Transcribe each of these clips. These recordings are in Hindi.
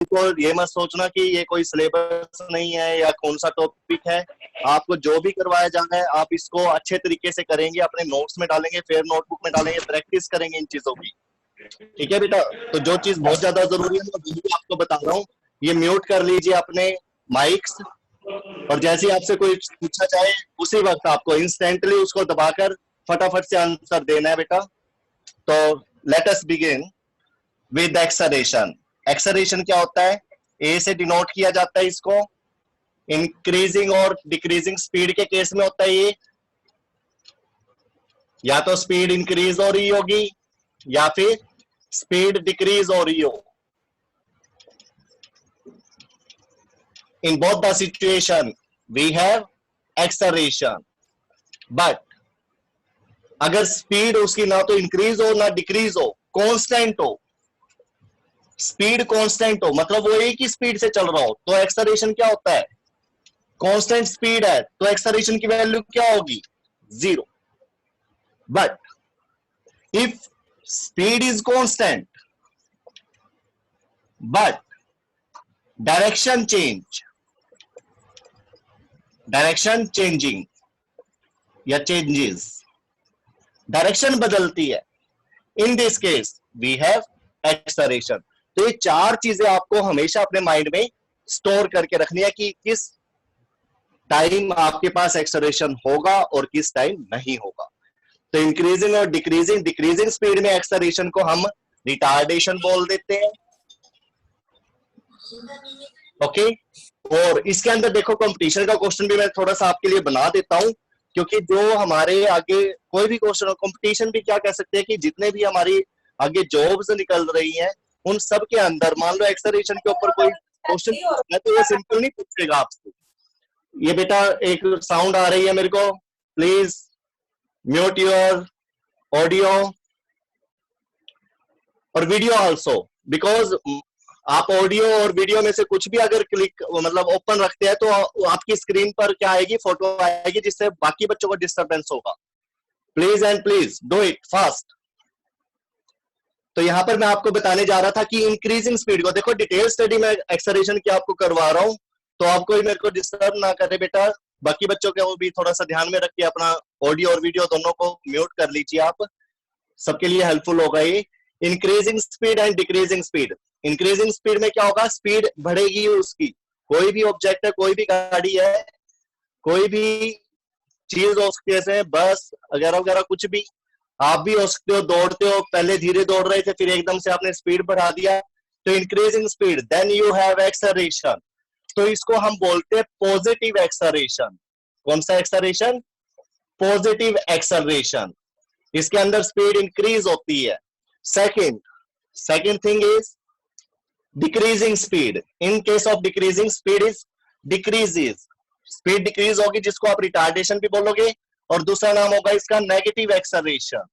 को ये मत सोचना कि ये कोई सिलेबस नहीं है या कौन सा टॉपिक है। आपको जो भी करवाया जा रहा है आप इसको अच्छे तरीके से करेंगे, अपने नोट्स में डालेंगे, फिर नोटबुक में डालेंगे, प्रैक्टिस करेंगे इन चीजों की। ठीक है बेटा, तो जो चीज बहुत ज्यादा जरूरी है मैं भी आपको बता रहा हूँ। ये म्यूट कर लीजिए अपने माइक्स, और जैसे ही आपसे कोई पूछा जाए उसी वक्त आपको इंस्टेंटली उसको दबाकर फटाफट से आंसर देना है बेटा। तो let us begin with acceleration. Acceleration क्या होता है? ए से डिनोट किया जाता है इसको। इंक्रीजिंग और डिक्रीजिंग स्पीड के केस में होता है ये, या तो स्पीड इंक्रीज हो रही होगी या फिर स्पीड डिक्रीज हो रही हो। In both the situation we have acceleration, but अगर स्पीड उसकी ना तो इंक्रीज हो ना डिक्रीज हो, कांस्टेंट हो, स्पीड कांस्टेंट हो, मतलब वो एक ही स्पीड से चल रहा हो, तो एक्सेलरेशन क्या होता है? कांस्टेंट स्पीड है तो एक्सेलरेशन की वैल्यू क्या होगी? 0। But if speed is constant but direction changing या चेंजेस, डायरेक्शन बदलती है, in this case we have acceleration. तो ये चार चीजें आपको हमेशा अपने माइंड में स्टोर करके रखनी है कि किस टाइम आपके पास एक्सेलरेशन होगा और किस टाइम नहीं होगा। तो इंक्रीजिंग और डिक्रीजिंग स्पीड में एक्सेलरेशन को हम रिटार्डेशन बोल देते हैं। ओके, और इसके अंदर देखो कंपटीशन का क्वेश्चन भी मैं थोड़ा सा आपके लिए बना देता हूं, क्योंकि जो हमारे आगे कोई भी क्वेश्चन हो, कंपटीशन भी क्या कह सकते हैं कि जितने भी हमारी आगे जॉब्स निकल रही हैं उन सब के अंदर मान लो एक्सेलरेशन के ऊपर कोई क्वेश्चन पूछना है तो ये सिंपल नहीं पूछेगा आपसे। ये बेटा एक साउंड आ रही है मेरे को, प्लीज म्यूट योर ऑडियो और वीडियो आल्सो, बिकॉज आप ऑडियो और वीडियो में से कुछ भी अगर क्लिक मतलब ओपन रखते हैं तो आपकी स्क्रीन पर क्या आएगी? फोटो आएगी, जिससे बाकी बच्चों को डिस्टरबेंस होगा। Please and please do it fast. तो यहां पर मैं आपको बताने जा रहा था कि इंक्रीजिंग स्पीड को देखो, डिटेल स्टडी में एक्सेलरेशन की आपको करवा रहा हूं, तो आपको मेरे को डिस्टर्ब ना करे बेटा। बाकी बच्चों के वो भी थोड़ा सा ध्यान में रख के अपना ऑडियो और वीडियो दोनों को म्यूट कर लीजिए आप, सबके लिए हेल्पफुल होगा ये। Increasing speed and decreasing speed. Increasing speed में क्या होगा? स्पीड बढ़ेगी उसकी, कोई भी ऑब्जेक्ट है, कोई भी गाड़ी है, कोई भी चीज हो सकती है, जैसे बस वगैरह वगैरह कुछ भी, आप भी हो सकते हो, दौड़ते हो, पहले धीरे दौड़ रहे थे फिर एकदम से आपने स्पीड बढ़ा दिया, तो increasing speed, then you have acceleration. तो इसको हम बोलते हैं पॉजिटिव एक्सेलरेशन। कौन सा एक्सेलरेशन? Positive acceleration. इसके अंदर स्पीड इंक्रीज होती है। Second thing is decreasing speed. In case of decreasing speed is decreases, speed decrease होगी जिसको आप रिटार्डेशन भी बोलोगे, और दूसरा नाम होगा इसका नेगेटिव एक्सेलरेशन।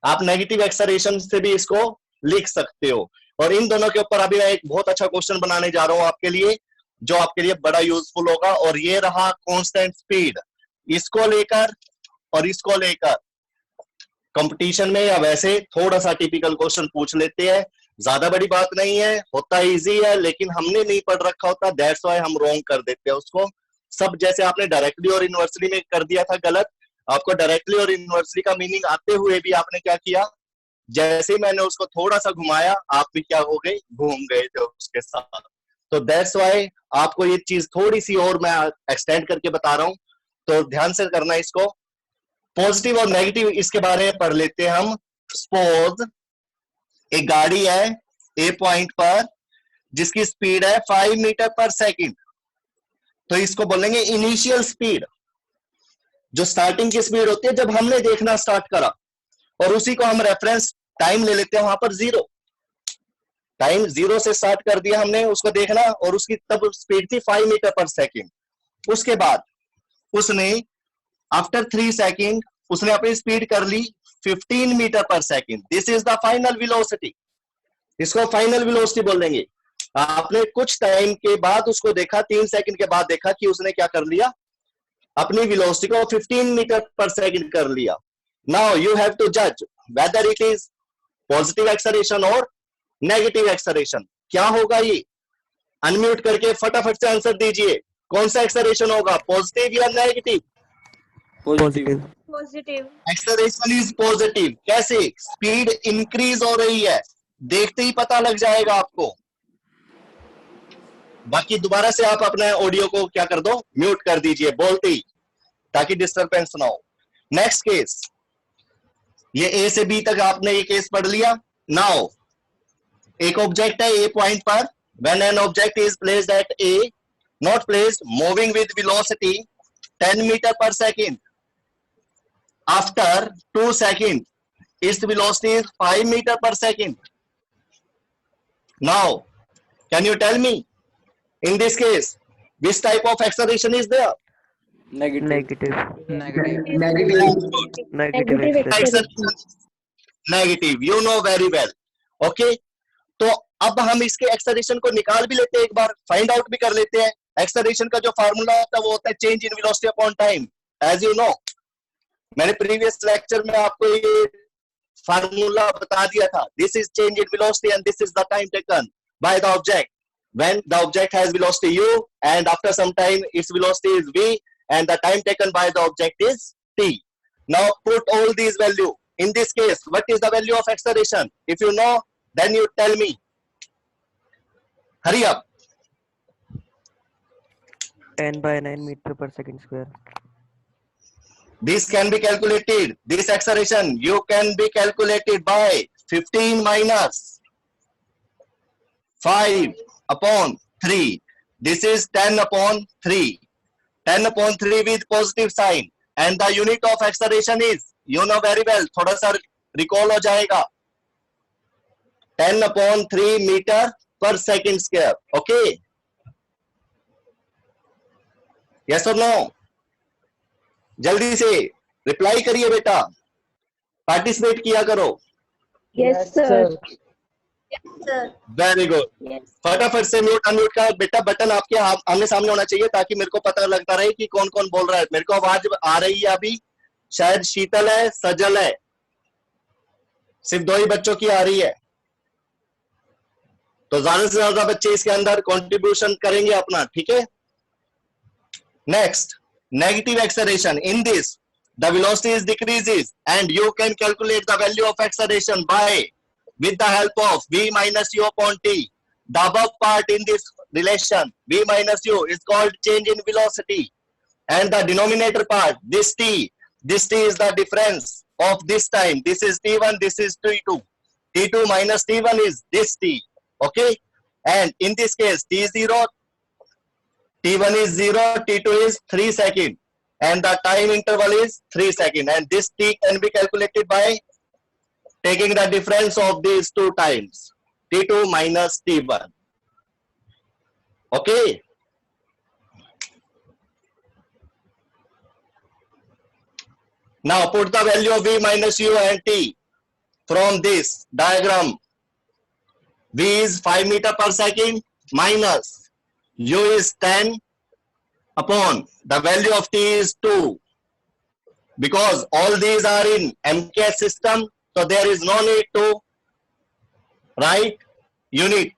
आप नेगेटिव एक्सेलरेशन से भी इसको लिख सकते हो। और इन दोनों के ऊपर अभी मैं एक बहुत अच्छा क्वेश्चन बनाने जा रहा हूं आपके लिए, जो आपके लिए बड़ा यूजफुल होगा। और ये रहा कांस्टेंट स्पीड, इसको लेकर और इसको लेकर कंपटीशन में या वैसे थोड़ा सा टिपिकल क्वेश्चन पूछ लेते हैं। ज्यादा बड़ी बात नहीं है, होता इजी है, लेकिन हमने नहीं पढ़ रखा होता, दैट्स व्हाई हम रॉन्ग कर देते हैं उसको। सब जैसे आपने डायरेक्टली और इनवर्सली में कर दिया था गलत, आपको डायरेक्टली और इनवर्सली का मीनिंग आते हुए भी आपने क्या किया? जैसे ही मैंने उसको थोड़ा सा घुमाया आप भी क्या हो गए? घूम गए थे उसके साथ। तो दैट्स व्हाई आपको ये चीज थोड़ी सी और मैं एक्सटेंड करके बता रहा हूं, तो ध्यान से करना इसको। पॉजिटिव और नेगेटिव इसके बारे में पढ़ लेते हैं हम। सपोज एक गाड़ी है ए पॉइंट पर जिसकी स्पीड है 5 मीटर पर सेकंड, तो इसको बोलेंगे इनिशियल स्पीड। जो स्टार्टिंग की स्पीड होती है जब हमने देखना स्टार्ट करा, और उसी को हम रेफरेंस टाइम ले लेते हैं वहां पर 0। टाइम 0 से स्टार्ट कर दिया हमने उसको देखना, और उसकी तब स्पीड थी 5 मीटर पर सेकंड। उसके बाद उसने आफ्टर 3 सेकंड उसने अपनी स्पीड कर ली 15 metre per second. This is the final velocity, इसको फाइनल वेलोसिटी बोल देंगे। आपने कुछ टाइम के बाद उसको देखा, 3 सेकंड के बाद देखा कि उसने क्या कर लिया? अपनी वेलोसिटी को 15 मीटर पर सेकंड कर लिया। नाउ यू हैव टू जज whether it is positive acceleration और नेगेटिव एक्सेलरेशन। क्या होगा ये? अनम्यूट करके फटाफट से आंसर दीजिए। कौन सा एक्सेलरेशन होगा, पॉजिटिव या negative? Positive. Positive. Acceleration is positive. कैसे? स्पीड इंक्रीज हो रही है, देखते ही पता लग जाएगा आपको। बाकी दोबारा से आप अपने ऑडियो को क्या कर दो, म्यूट कर दीजिए बोलते ही, ताकि डिस्टरबेंस ना हो। नेक्स्ट केस, ये ए से बी तक आपने ये केस पढ़ लिया। नाउ एक ऑब्जेक्ट है ए पॉइंट पर, when an object is placed at a, not placed, moving with velocity 10 meter per second, after 2 second its velocity is 5 meter per second. Now can you tell me, in this case, which type of acceleration is there? Negative. Negative negative, you know very well. Okay, तो अब हम इसके एक्सेलरेशन को निकाल भी लेते हैं, एक बार फाइंड आउट भी कर लेते हैं। एक्सेलरेशन का जो फार्मूला होता है वो होता है change in velocity upon time. As you know, मैंने प्रीवियस लेक्चर में आपको ये फार्मूला बता दिया था। This is change in velocity and this is the time taken by the object when the object has velocity u, and after some time its velocity is v, and the time taken by the object is t. Now put all these value. In this case, what is the value of acceleration? If you know, then you tell me. Hurry up. 10/9 meter per second square. This can be calculated. This acceleration you can be calculated by 15 minus 5 upon 3. This is 10 upon 3. 10 upon 3 with positive sign. And the unit of acceleration is, you know very well, थोड़ा सा recall हो जाएगा, 10 upon 3 meter per second square. Okay? Yes or no? जल्दी से रिप्लाई करिए बेटा, पार्टिसिपेट किया करो। Yes sir. Very good. फटाफट से म्यूट अनम्यूट का बेटा बटन आपके आमने सामने होना चाहिए, ताकि मेरे को पता लगता रहे कि कौन कौन बोल रहा है। मेरे को आवाज आ रही है अभी, शायद शीतल है, सजल है, सिर्फ 2 ही बच्चों की आ रही है। तो ज्यादा से ज्यादा बच्चे इसके अंदर कंट्रीब्यूशन करेंगे अपना, ठीक है। Next, negative acceleration. In this the velocity is decreases, and you can calculate the value of acceleration by with the help of v minus u upon t. The above part in this relation, v minus u, is called change in velocity, and the denominator part, this t is the difference of this time. This is t1, this is t2. t2 minus t1 is this t. Okay, and in this case t0, t1 is 0, t2 is 3 seconds, and the time interval is 3 seconds, and this t can be calculated by taking the difference of these two times, t2 minus t1. Okay, now put the value of v minus u and t from this diagram. V is 5 meter per second minus u is 10 upon the value of t is 2. Because all these are in MKS system, so there is no need to write unit.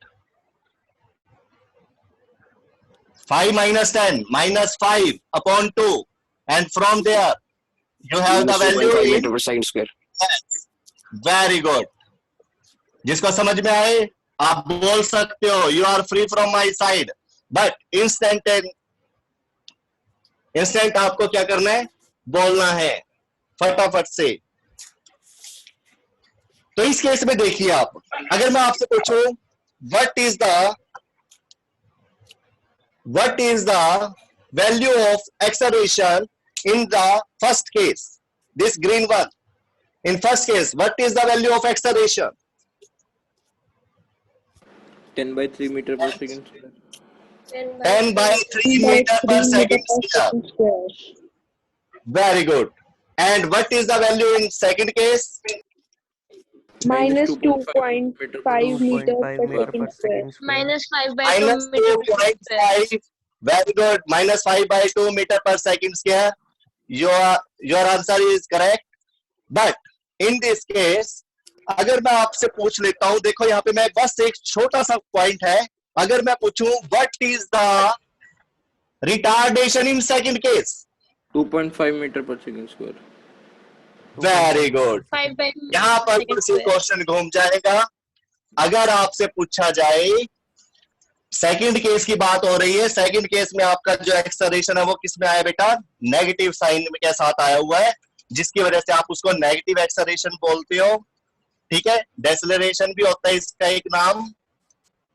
5 minus 10 minus 5 upon 2, and from there you have the value in meter per second square. Very good. जिसको समझ में आए आप बोल सकते हो, you are free from my side, but instant आपको क्या करना है, बोलना है फटाफट से। तो इस केस में देखिए आप, अगर मैं आपसे पूछूं what is the value of acceleration in the first case, this green one, in first case what is the value of acceleration? 10/3 meter per second square. 10/3 meter per second square. Very good. And what is the value in second case? minus 2.5 meter per second square. minus 5 by 2 Minus meter per second square. 2.5. Very good. Minus 5/2 meter per second square. Your answer is correct. But in this case, अगर मैं आपसे पूछ लेता हूं, देखो यहाँ पे मैं बस एक छोटा सा पॉइंट है, अगर मैं पूछूं what is the retardation in second case? 2.5 meter per second square. Very good. 5 by यहाँ पर second फिर square. क्वेश्चन घूम जाएगा। अगर आपसे पूछा जाए, सेकंड केस की बात हो रही है, सेकंड केस में आपका जो एक्सेलरेशन है वो किस में आया बेटा? नेगेटिव साइन के साथ आया हुआ है, जिसकी वजह से आप उसको नेगेटिव एक्सेलरेशन बोलते हो। ठीक है, डेसेलरेशन भी होता है इसका एक नाम।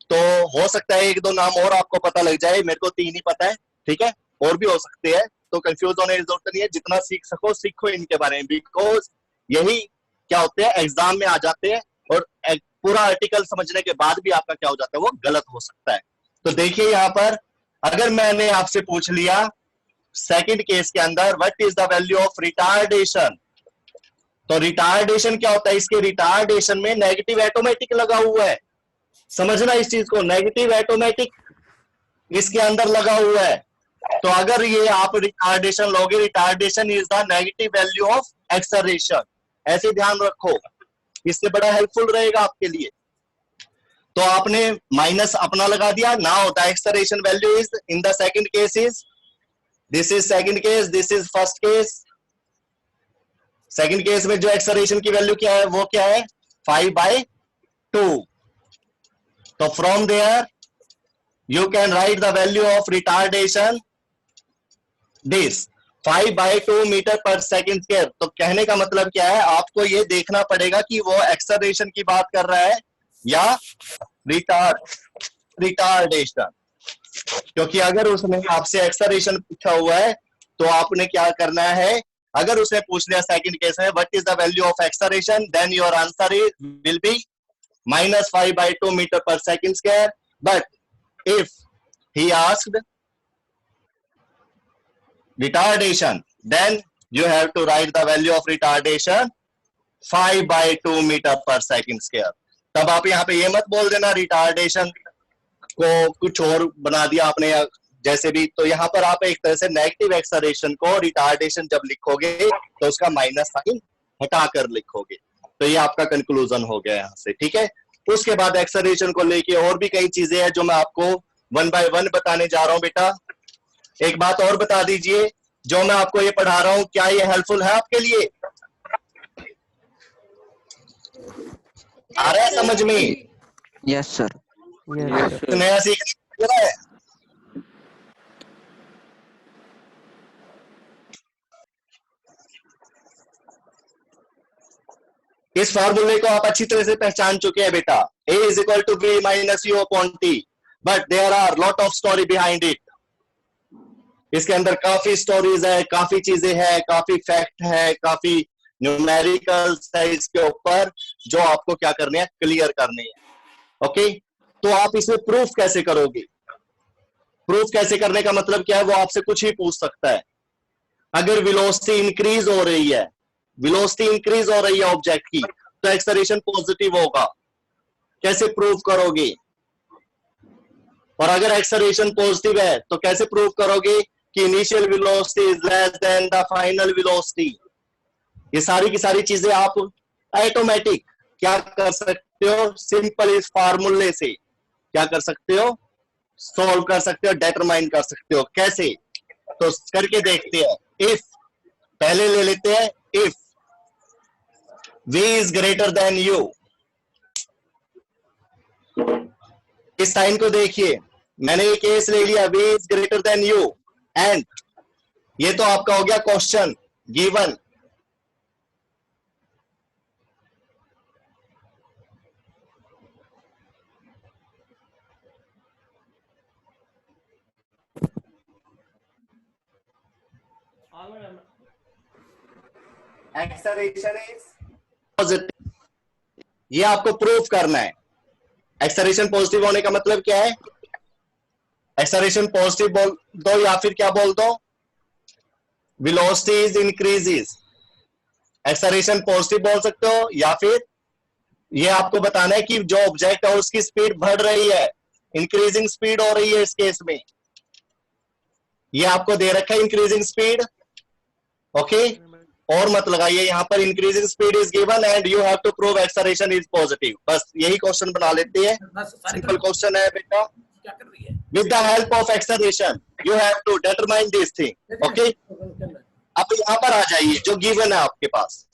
तो हो सकता है एक दो नाम और आपको पता लग जाए, मेरे को 3 ही पता है। ठीक है, और भी हो सकते हैं, तो कंफ्यूज होने की जरूरत नहीं है। जितना सीख सको सीखो इनके बारे में, बिकॉज यही क्या होते हैं, एग्जाम में आ जाते हैं और पूरा आर्टिकल समझने के बाद भी आपका क्या हो जाता है, वो गलत हो सकता है। तो देखिए यहाँ पर, अगर मैंने आपसे पूछ लिया सेकंड केस के अंदर what is the value of retardation, तो रिटार्डेशन क्या होता है? इसके रिटार्डेशन में नेगेटिव ऑटोमेटिक लगा हुआ है। समझना इस चीज को, नेगेटिव ऑटोमेटिक इसके अंदर लगा हुआ है। तो अगर ये आप रिटार्डेशन लोगे, retardation is the negative value of acceleration, ऐसे ध्यान रखो, इससे बड़ा हेल्पफुल रहेगा आपके लिए। तो आपने माइनस अपना लगा दिया। Now the acceleration value is in the second case is, this is second case, this is first case. Second case में जो एक्सेलरेशन की वैल्यू क्या है, वो क्या है? 5/2। तो from there you can write the value of retardation this 5/2 metre per second square. तो कहने का मतलब क्या है, आपको ये देखना पड़ेगा कि वो एक्सेलरेशन की बात कर रहा है या रिटार्डेशन। क्योंकि अगर उसने आपसे एक्सेलरेशन पूछा हुआ है तो आपने क्या करना है, अगर उसने पूछ लिया सेकंड केस में what is the value of acceleration, then your answer will be -5/2 metre per second square. But if he asked retardation, then you have to write the value of retardation 5/2 metre per second square. तब आप यहाँ पे ये मत बोल देना रिटार्डेशन को कुछ और बना दिया आपने या जैसे भी। तो यहाँ पर आप एक तरह से नेगेटिव एक्सेलरेशन को रिटार्डेशन जब लिखोगे तो उसका माइनस साइन हटाकर लिखोगे। तो ये आपका कंक्लूजन हो गया यहाँ से। ठीक है, उसके बाद एक्सेलरेशन को लेके और भी कई चीजें हैं जो मैं आपको 1 by 1 बताने जा रहा हूं। बेटा एक बात और बता दीजिए, जो मैं आपको ये पढ़ा रहा हूं क्या ये हेल्पफुल है आपके लिए? आ रहा है समझ में? Yes sir. नया सीखने रहा है। इस फॉर्मूले को आप अच्छी तरह से पहचान चुके हैं बेटा, A is equal to B minus U upon T, but there are lot of story behind it। इसके अंदर काफी स्टोरीज है, काफी चीजें हैं, काफी फैक्ट है, काफी न्यूमेरिकल्स है इसके ऊपर, जो आपको क्या करने हैं, क्लियर करने हैं। ओके, तो आप इसे प्रूफ कैसे करोगे? प्रूफ कैसे करने का मतलब क्या है, वो आपसे कुछ ही पूछ सकता है। अगर वेलोसिटी इंक्रीज हो रही है, वेलोसिटी इंक्रीज हो रही है ऑब्जेक्ट की, तो एक्सेलरेशन पॉजिटिव होगा। कैसे प्रूव करोगे? और अगर एक्सेलरेशन पॉजिटिव है तो कैसे प्रूव करोगे कि initial velocity is less than the final velocity? ये सारी की सारी चीजें आप ऑटोमेटिक क्या कर सकते हो, सिंपल इस फार्मूले से क्या कर सकते हो, सॉल्व कर सकते हो, डिटरमाइन कर सकते हो। कैसे? तो करके देखते हैं। इफ पहले ले लेते हैं, if v is greater than u, इस साइन को देखिए, मैंने ये केस ले लिया v is greater than u, and ये तो आपका हो गया question given. Acceleration is positive, ये आपको प्रूफ करना है। एक्सेलरेशन पॉजिटिव होने का मतलब क्या है? एक्सेलरेशन पॉजिटिव बोल दो या फिर क्या बोल दो, velocity is increases. Acceleration positive बोल सकते हो, या फिर ये आपको बताना है कि जो ऑब्जेक्ट है उसकी स्पीड बढ़ रही है, इंक्रीजिंग स्पीड हो रही है। इस केस में ये आपको दे रखा है इंक्रीजिंग स्पीड। ओके, और मत लगाइए, यहाँ पर increasing speed is given and you have to prove acceleration is positive. बस यही क्वेश्चन बना लेते हैं, सिंपल क्वेश्चन है बेटा। With the help of acceleration you have to determine this thing. Okay, अब यहाँ पर आ जाइए जो गिवन है आपके पास,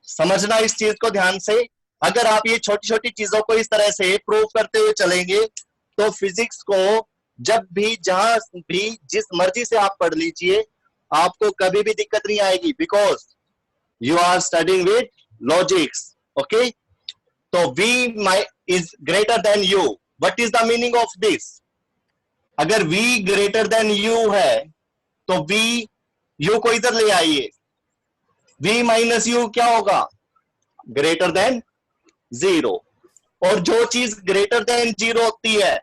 समझना इस चीज को ध्यान से। अगर आप ये छोटी छोटी चीजों को इस तरह से प्रूव करते हुए चलेंगे तो फिजिक्स को जब भी जहां भी जिस मर्जी से आप पढ़ लीजिए आपको कभी भी दिक्कत नहीं आएगी, because you are studying with logics. Okay, तो v is greater than u, what is the meaning of this? अगर v ग्रेटर देन u है तो v u को इधर ले आइए, v माइनस u क्या होगा? Greater than 0। और जो चीज ग्रेटर देन 0 होती है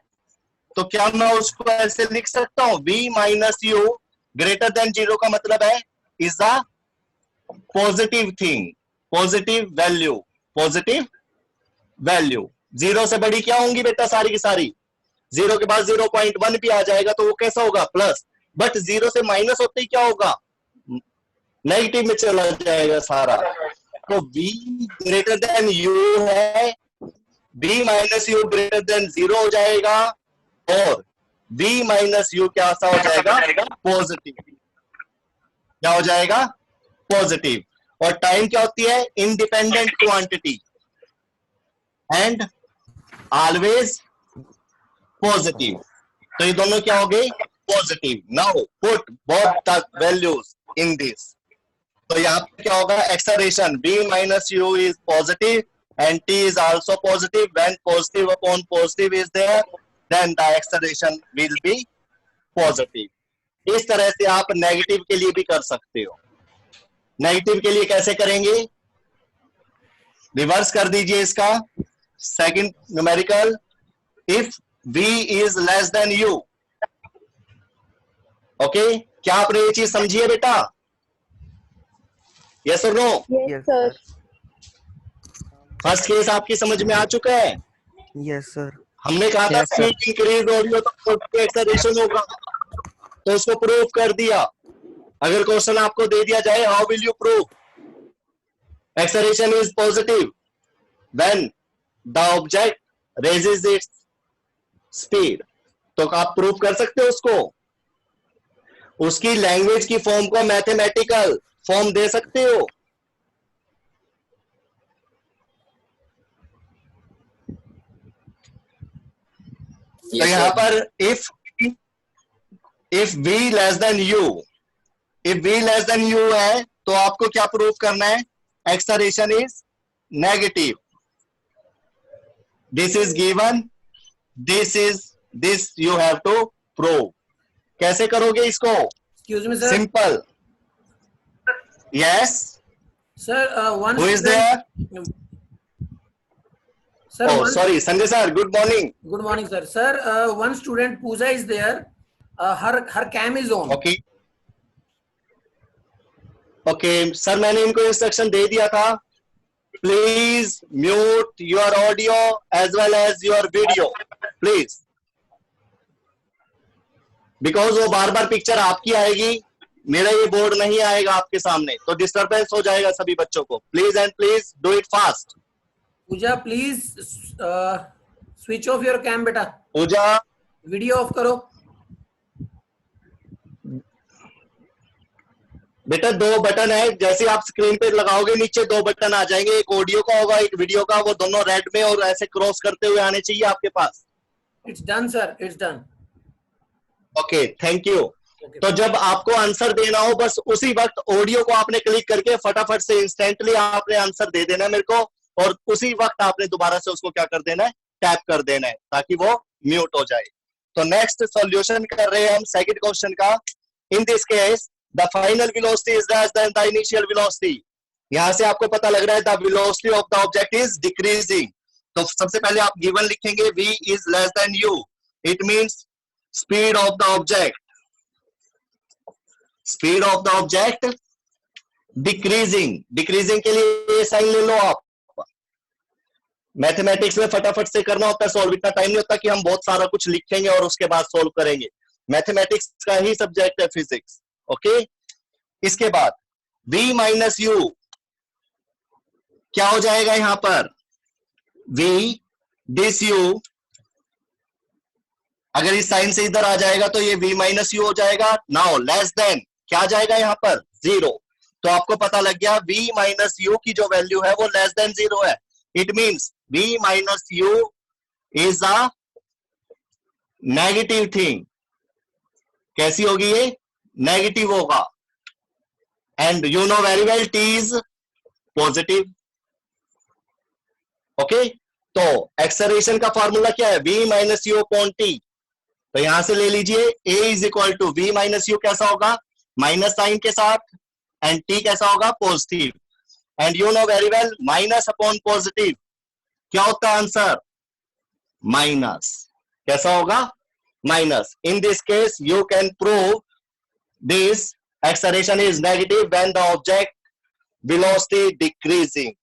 तो क्या मैं उसको ऐसे लिख सकता हूं? v minus you greater than 0 का मतलब है is a positive thing, positive value, positive value. 0 से बड़ी क्या होंगी बेटा? सारी की सारी। 0 के बाद 0.1 भी आ जाएगा तो वो कैसा होगा? प्लस। बट 0 से माइनस होते ही क्या होगा? नेगेटिव में चला जाएगा सारा। तो v ग्रेटर देन u है, v minus you greater than 0 हो जाएगा और v माइनस यू क्या सा हो जाएगा? पॉजिटिव। क्या हो जाएगा? पॉजिटिव। और टाइम क्या होती है? Independent quantity and always positive. तो ये दोनों क्या हो गए? Positive. Now put both the values in this. तो यहाँ पे क्या होगा? Acceleration v minus u is positive and t is also positive. When positive upon positive is there, then the acceleration will be positive. इस तरह से आप नेगेटिव के लिए भी कर सकते हो। नेगेटिव के लिए कैसे करेंगे? रिवर्स कर दीजिए इसका। Second numerical, if v is less than u। Okay, क्या आपने ये चीज समझी है बेटा? यस और no? Yes, sir. First case आपकी समझ में आ चुका है? Yes, sir. हमने कहा था स्पीड इंक्रीज हो रही हो तो एक्सेलरेशन होगा, तो उसको प्रूव कर दिया। अगर क्वेश्चन आपको दे दिया जाए how will you prove acceleration is positive when the object raises its speed, तो आप प्रूव कर सकते हो उसको। उसकी लैंग्वेज की फॉर्म को मैथमेटिकल फॉर्म दे सकते हो। तो यहां पर if v less than u, if v less than u है तो आपको क्या प्रूव करना है? Acceleration is negative. This is given, this you have to prove. कैसे करोगे इसको? Excuse me, sir. Simple. Yes, Sir, one who is student. There? Sir, Oh, one, sorry, Sanjay sir. Good morning. good morning, sir. Sir, one student Pooja is there. Her cam is on. Okay. Okay, sir, मैंने इनको इंस्ट्रक्शन दे दिया था। Please mute your audio as well as your video, please. Because वो बार बार पिक्चर आपकी आएगी, मेरा ये बोर्ड नहीं आएगा आपके सामने, तो डिस्टरबेंस हो जाएगा सभी बच्चों को। Please and please do it fast. Pooja, please switch off your cam, बेटा। पूजा, वीडियो ऑफ करो। बेटा 2 बटन है, जैसे आप स्क्रीन पे लगाओगे नीचे 2 बटन आ जाएंगे, एक ऑडियो का होगा एक वीडियो का, वो दोनों रेड में और ऐसे क्रॉस करते हुए आने चाहिए आपके पास। It's done, sir. It's done. Okay, thank you. तो जब आपको आंसर देना हो बस उसी वक्त ऑडियो को आपने क्लिक करके फटाफट से इंस्टेंटली आपने आंसर दे देना है मेरे को, और उसी वक्त आपने दोबारा से उसको क्या कर देना है? टैप कर देना है, ताकि वो म्यूट हो जाए। तो नेक्स्ट सॉल्यूशन कर रहे हैं हम सेकंड क्वेश्चन का। इन this case the final velocity is less than the initial velocity. यहां से आपको पता लग रहा है the velocity of the object is decreasing. तो सबसे पहले आप गिवन लिखेंगे v is less than u, it means speed of the object, speed of the object decreasing. Decreasing के लिए ये साइन ले लो आप। मैथमेटिक्स में फटाफट से करना होता है सॉल्व, इतना टाइम नहीं होता कि हम बहुत सारा कुछ लिखेंगे और उसके बाद सॉल्व करेंगे। मैथमेटिक्स का ही सब्जेक्ट है फिजिक्स। ओके, इसके बाद v माइनस u क्या हो जाएगा यहां पर? v दिस u, अगर इस साइन से इधर आ जाएगा तो ये v माइनस यू हो जाएगा. नाउ लेस देन क्या आ जाएगा यहां पर? 0. तो आपको पता लग गया v माइनस यू की जो वैल्यू है वो लेस देन 0 है. It means v minus u is a negative thing. कैसी होगी ये? नेगेटिव होगा. And you know very well t is positive. Okay, तो एक्सेलरेशन का फॉर्मूला क्या है? v minus u upon t. तो यहां से ले लीजिए a is equal to v minus u कैसा होगा? माइनस साइन के साथ. एंड t कैसा होगा? Positive. And you know very well minus upon positive क्या होता है आंसर? माइनस. कैसा होगा? Minus. In this case you can prove this acceleration is negative when the object velocity decreasing.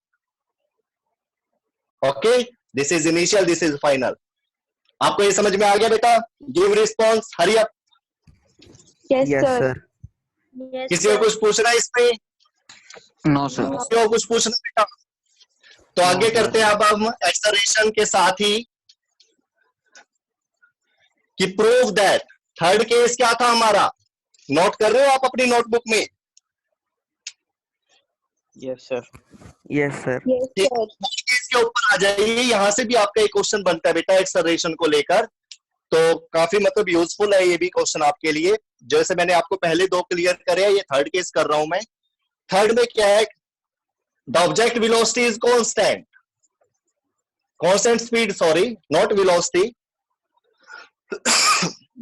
Okay, this is initial, this is final. आपको ये समझ में आ गया बेटा? Give response, hurry up. Yes, sir. Yes, किसी को कुछ पूछना है इसमें? No, sir. किसी को कुछ पूछना बेटा? तो आगे करते हैं अब हम एक्सेलरेशन के साथ ही कि प्रूव दैट. थर्ड केस क्या था हमारा? नोट कर रहे हो आप अपनी नोटबुक में? Yes, sir. Yes, sir. Yes, sir. Case के ऊपर आ जाइए. यहां से भी आपका एक क्वेश्चन बनता है बेटा एक्सेलरेशन को लेकर. तो काफी मतलब यूजफुल है ये भी क्वेश्चन आपके लिए. जैसे मैंने आपको पहले 2 क्लियर करे, ये थर्ड केस कर रहा हूं मैं. थर्ड में क्या है? The object velocity is constant. Constant speed, sorry, not velocity,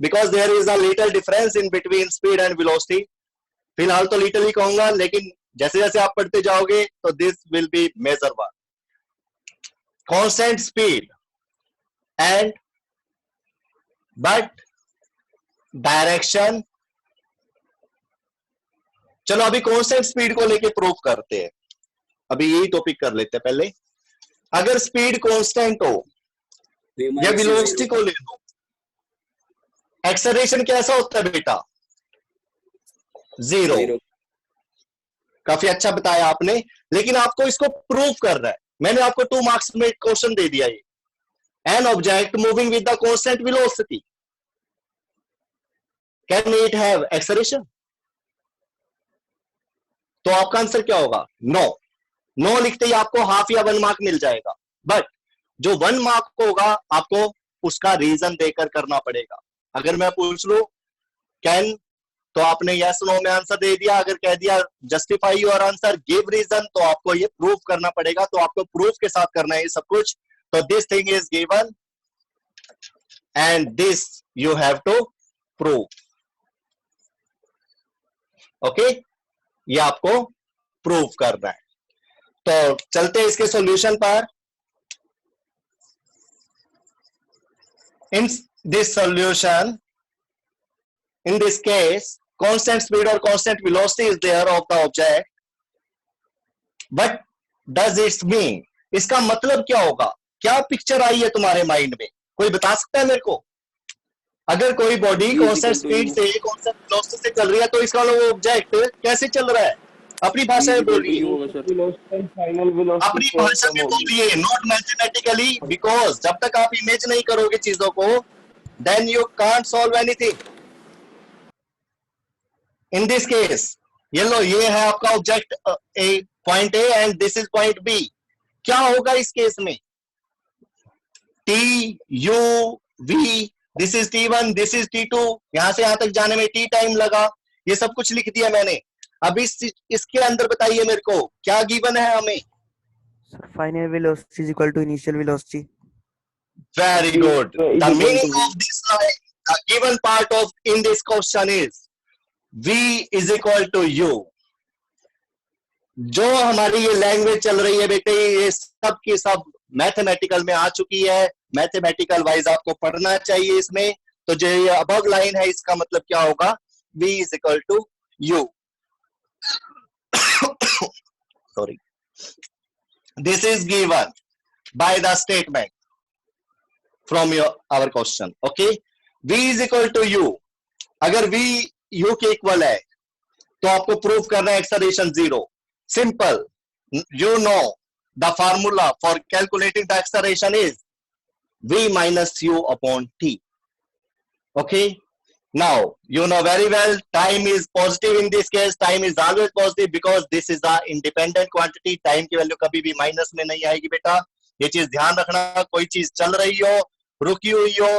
because there is a little difference in between speed and velocity. फिलहाल तो लिटिल ही कहूंगा, लेकिन जैसे जैसे आप पढ़ते जाओगे तो this will be major one. Constant speed and but direction. चलो अभी कांस्टेंट स्पीड को लेके प्रूव करते हैं. अभी यही टॉपिक कर लेते हैं पहले. अगर स्पीड कांस्टेंट हो या वेलोसिटी को ले लो, एक्सेलरेशन कैसा होता है बेटा? 0. काफी अच्छा बताया आपने, लेकिन आपको इसको प्रूव करना है. मैंने आपको 2 मार्क्स में क्वेश्चन दे दिया. ये an object moving with the constant velocity, can it have acceleration? तो आपका आंसर क्या होगा? नो. नो लिखते ही आपको हाफ या 1 मार्क मिल जाएगा. बट जो 1 मार्क होगा आपको उसका रीजन देकर करना पड़ेगा. अगर मैं पूछ लू कैन, तो आपने यस नो में आंसर दे दिया. अगर कह दिया justify your answer, give reason, तो आपको ये प्रूव करना पड़ेगा. तो आपको प्रूफ के साथ करना है ये सब कुछ. तो this thing is given and this you have to prove. Okay, ये आपको प्रूव करना है. तो चलते हैं इसके सॉल्यूशन पर. In this solution, in this case constant speed or constant velocity is there of the object. What does it mean? इसका मतलब क्या होगा? क्या पिक्चर आई है तुम्हारे माइंड में? कोई बता सकता है मेरे को? अगर कोई बॉडी कांस्टेंट स्पीड से कांस्टेंट वेलोसिटी से चल रही है तो इसका वो ऑब्जेक्ट कैसे चल रहा है? अपनी भाषा में बोलिए. अपनी भाषा में बोलिए, नॉट मैथमेटिकली, बिकॉज जब तक आप इमेज नहीं करोगे चीजों को, then you can't solve anything. In this case ये लो, ये है आपका object point A and this is point B. क्या होगा इस केस में? T u v, this is T1, this is T2. यहां से यहां तक जाने में T टाइम लगा. ये सब कुछ लिख दिया मैंने. अब इसके अंदर बताइए मेरे को क्या गिवन है हमें? Final velocity is equal to initial velocity. Very good. The meaning of this line, the given part of in this question is v is equal to u. जो हमारी ये लैंग्वेज चल रही है बेटे, ये सब की सब मैथमेटिकल में आ चुकी है. मैथमेटिकल वाइज आपको पढ़ना चाहिए इसमें. तो जो ये अबव लाइन है इसका मतलब क्या होगा? v is equal to u. Sorry. This is given by the statement from our question. Okay, v is equal to u. अगर v u के इक्वल है तो आपको प्रूव करना है acceleration 0. Simple. You know the formula for calculating the acceleration is v minus u upon t. Okay. Now you know very well time is positive in this case. Time is always positive because this is a independent quantity. Time की वैल्यू कभी भी माइनस में नहीं आएगी बेटा. ये चीज ध्यान रखना. कोई चीज चल रही हो, रुकी हुई हो,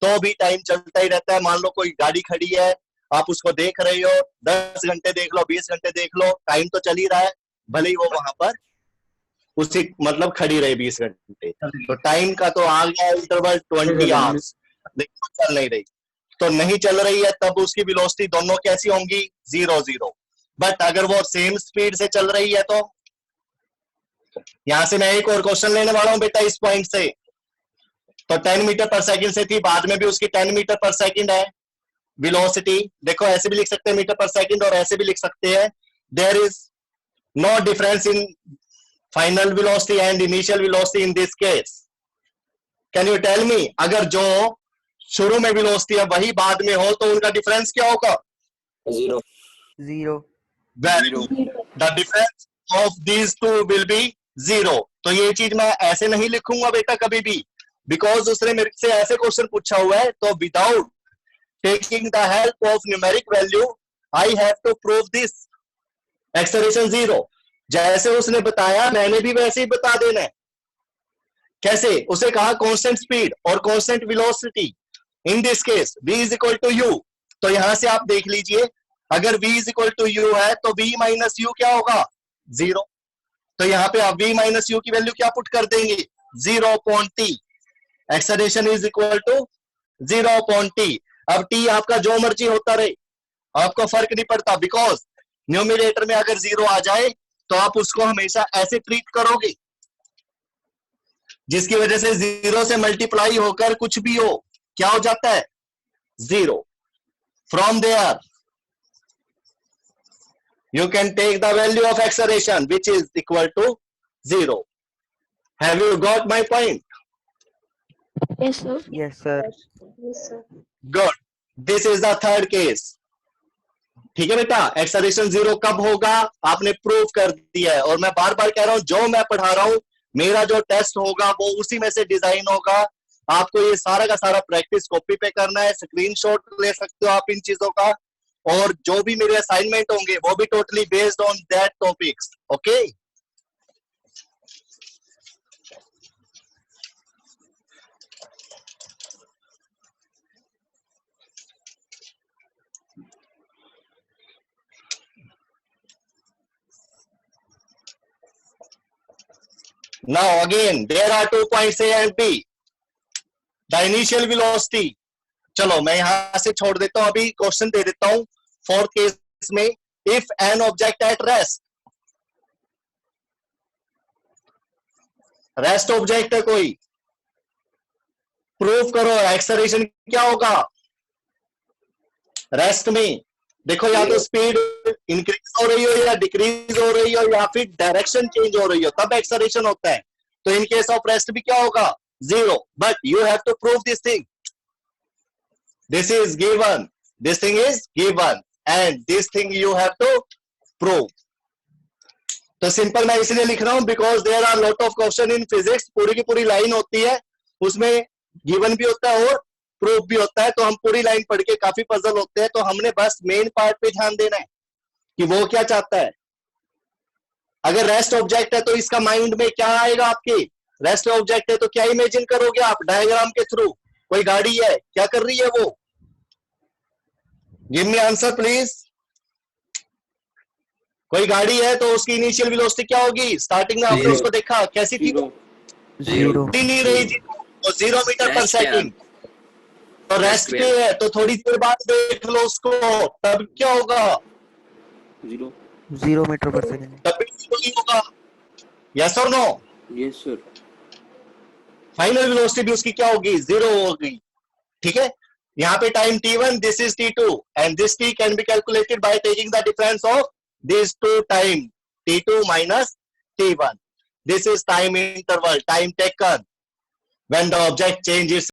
तो भी टाइम चलता ही रहता है. मान लो कोई गाड़ी खड़ी है, आप उसको देख रहे हो, 10 घंटे देख लो, 20 घंटे देख लो, टाइम तो चल ही रहा है, भले ही वो वहां पर उसी मतलब खड़ी रही 20 घंटे. तो टाइम का तो आ गया इंटरवल 20 आवर्स. देखो चल नहीं रही, तो नहीं चल रही है, तब उसकी वेलोसिटी दोनों कैसी होंगी? 0 0. बट अगर वो सेम स्पीड से चल रही है तो यहां से मैं एक और क्वेश्चन लेने वाला हूं बेटा इस पॉइंट से. तो 10 मीटर पर सेकंड से थी, बाद में भी उसकी 10 मीटर पर सेकंड है वेलोसिटी. देखो ऐसे भी लिख सकते हैं मीटर पर सेकंड और ऐसे भी लिख सकते हैं. There is no difference in final velocity and initial velocity in this case. Can you tell me, अगर जो शुरू में वेलोसिटी है वही बाद में हो तो उनका डिफरेंस क्या होगा? 0. The difference of these two will be 0. तो ये चीज मैं ऐसे नहीं लिखूंगा बेटा कभी भी, बिकॉज उसने मेरे से ऐसे क्वेश्चन पूछा हुआ है. तो without taking the help of numeric value I have to prove this acceleration 0. जैसे उसने बताया मैंने भी वैसे ही बता देना है. कैसे? उसे कहा कांस्टेंट स्पीड और constant velocity. In this case v is equal to u. तो यहां से आप देख लीजिए, अगर v is equal to u है तो v माइनस u क्या होगा? 0. तो यहां पे आप v माइनस u की वैल्यू क्या पुट कर देंगे? 0 upon t. Acceleration is equal to 0 upon t. अब t आपका जो मर्जी होता रहे, आपको फर्क नहीं पड़ता, बिकॉज न्यूमरेटर में अगर 0 आ जाए तो आप उसको हमेशा ऐसे ट्रीट करोगे, जिसकी वजह से 0 से मल्टीप्लाई होकर कुछ भी हो क्या हो जाता है? 0. From there you can take the value of acceleration which is equal to 0. Have you got my point? Yes, sir. Yes, sir. Yes, sir. Good. This is the third case. ठीक है बेटा, एक्सेलरेशन 0 कब होगा आपने प्रूव कर दिया है. और मैं बार बार कह रहा हूं, जो मैं पढ़ा रहा हूं, मेरा जो टेस्ट होगा वो उसी में से डिजाइन होगा. आपको ये सारा का सारा प्रैक्टिस कॉपी पे करना है. स्क्रीनशॉट ले सकते हो आप इन चीजों का, और जो भी मेरे असाइनमेंट होंगे वो भी totally based on that topics. Okay. Now again there are 2 points A and B. The initial velocity. चलो मैं यहां से छोड़ देता हूं, अभी क्वेश्चन दे देता हूं. फोर्थ केस में, if an object at rest object है कोई, प्रूव करो एक्सेलरेशन क्या होगा रेस्ट में. देखो या तो स्पीड इंक्रीज हो रही हो या डिक्रीज हो रही हो या फिर डायरेक्शन चेंज हो रही हो, तब एक्सेलरेशन होता है. तो इन केस ऑफ रेस्ट भी क्या होगा? 0. But you have to prove this thing. This is given, this thing is given, and this thing you have to prove. तो सिंपल मैं इसलिए लिख रहा हूं because there are lot of question in physics. पूरी की पूरी लाइन होती है, उसमें गिवन भी होता है और प्रूफ भी होता है. तो हम पूरी लाइन पढ़ के काफी पजल होते हैं. तो हमने बस मेन पार्ट पे ध्यान देना है कि वो क्या चाहता है. अगर रेस्ट ऑब्जेक्ट है तो इसका माइंड में क्या आएगा आपके? रेस्ट ऑब्जेक्ट है तो क्या इमेजिन करोगे आप डायग्राम के थ्रू? कोई गाड़ी है, क्या कर रही है वो? Give me answer please. कोई गाड़ी है तो उसकी इनिशियल वेलोसिटी क्या होगी? स्टार्टिंग में आपने उसको देखा कैसी थी? 0. नहीं रही थी, 0 मीटर पर सेकंड. तो रेस्ट पे है तो थोड़ी देर बाद देख लो उसको, तब क्या होगा? 0 मीटर पर सेकंड. तब भी 0 ही होगा. यस और no? Yes sir. Final velocity भी उसकी क्या होगी? 0 होगी. ठीक है. यहाँ पे time t1, this is t2, and this t can be calculated by taking the difference of this two time, t2 minus t1. This is time interval, time taken when the object changes